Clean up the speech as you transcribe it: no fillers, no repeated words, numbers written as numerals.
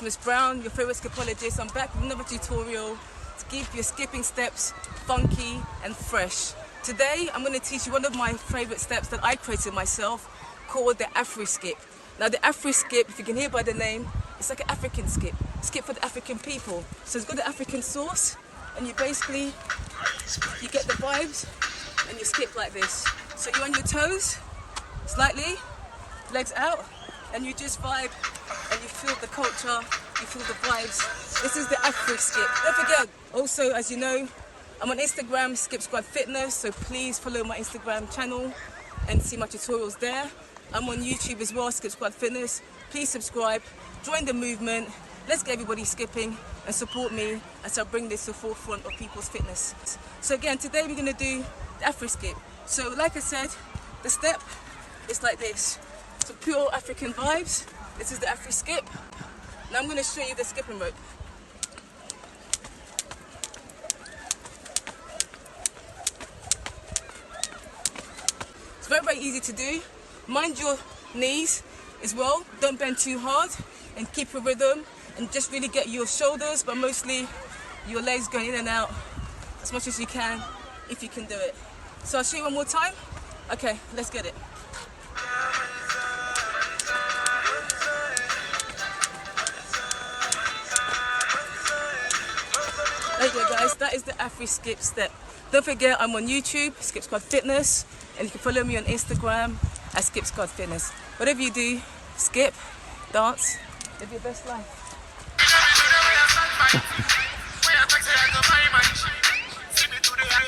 it's Miss Brown, your favourite skipologist. I'm back with another tutorial to keep your skipping steps funky and fresh. Today I'm going to teach you one of my favourite steps that I created myself, called the Afri-skip. Now the Afri-skip, if you can hear by the name, it's like an African skip. Skip for the African people. So it's got the African sauce, and you basically, you get the vibes and you skip like this. So you're on your toes, slightly, legs out, and you just vibe and you feel the culture, you feel the vibes. This is the Afri-skip. Don't forget, also, as you know, I'm on Instagram, Skip Squad Fitness, so please follow my Instagram channel and see my tutorials there. I'm on YouTube as well, Skip Squad Fitness. Please subscribe, join the movement. Let's get everybody skipping and support me as I bring this to the forefront of people's fitness. So again, today we're going to do the Afri-skip. So like I said, the step is like this. So pure African vibes. This is the Afri-skip. Now I'm going to show you the skipping rope. It's very, very easy to do. Mind your knees as well. Don't bend too hard and keep a rhythm and just really get your shoulders, but mostly your legs going in and out as much as you can, if you can do it. So I'll show you one more time. Okay, let's get it. There you go guys, that is the Afri-skip step. Don't forget I'm on YouTube, Skip Squad Fitness, and you can follow me on Instagram at Skip Squad Fitness. Whatever you do, skip, dance, live your best life.